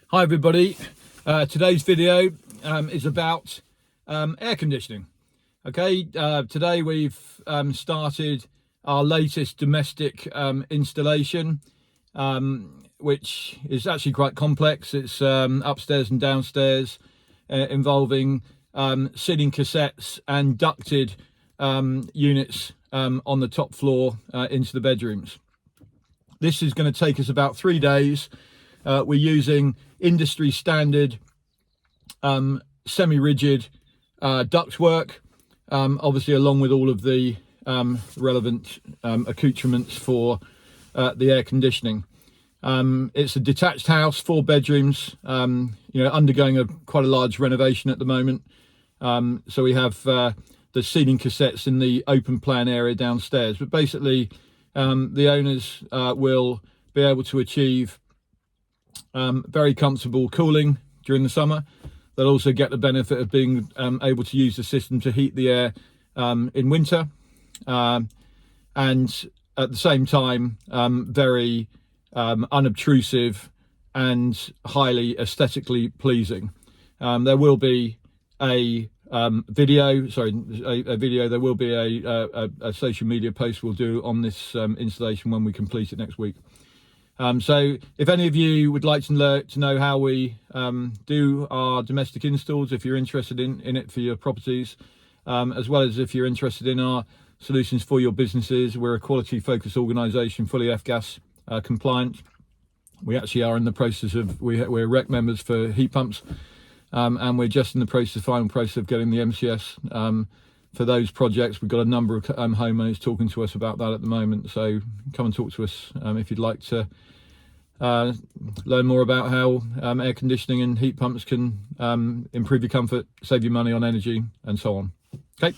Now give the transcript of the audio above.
Hi everybody, today's video is about air conditioning. Okay, today we've started our latest domestic installation, which is actually quite complex. It's upstairs and downstairs, involving ceiling cassettes and ducted units on the top floor into the bedrooms. This is going to take us about 3 days. We're using industry standard semi-rigid ductwork, obviously along with all of the relevant accoutrements for the air conditioning. It's a detached house, 4 bedrooms, undergoing quite a large renovation at the moment. So we have the ceiling cassettes in the open plan area downstairs, but basically the owners will be able to achieve very comfortable cooling during the summer. They'll also get the benefit of being able to use the system to heat the air in winter, and at the same time very unobtrusive and highly aesthetically pleasing. There will be a video. There will be a social media post we'll do on this installation when we complete it next week. So if any of you would like to know how we do our domestic installs, if you're interested in it for your properties, as well as if you're interested in our solutions for your businesses, we're a quality focused organisation, fully F-gas compliant. We actually are in the process of, we're REC members for heat pumps, and we're just in the final process of getting the MCS for those projects. We've got a number of homeowners talking to us about that at the moment, so come and talk to us if you'd like to learn more about how air conditioning and heat pumps can improve your comfort, save you money on energy, and so on. Okay.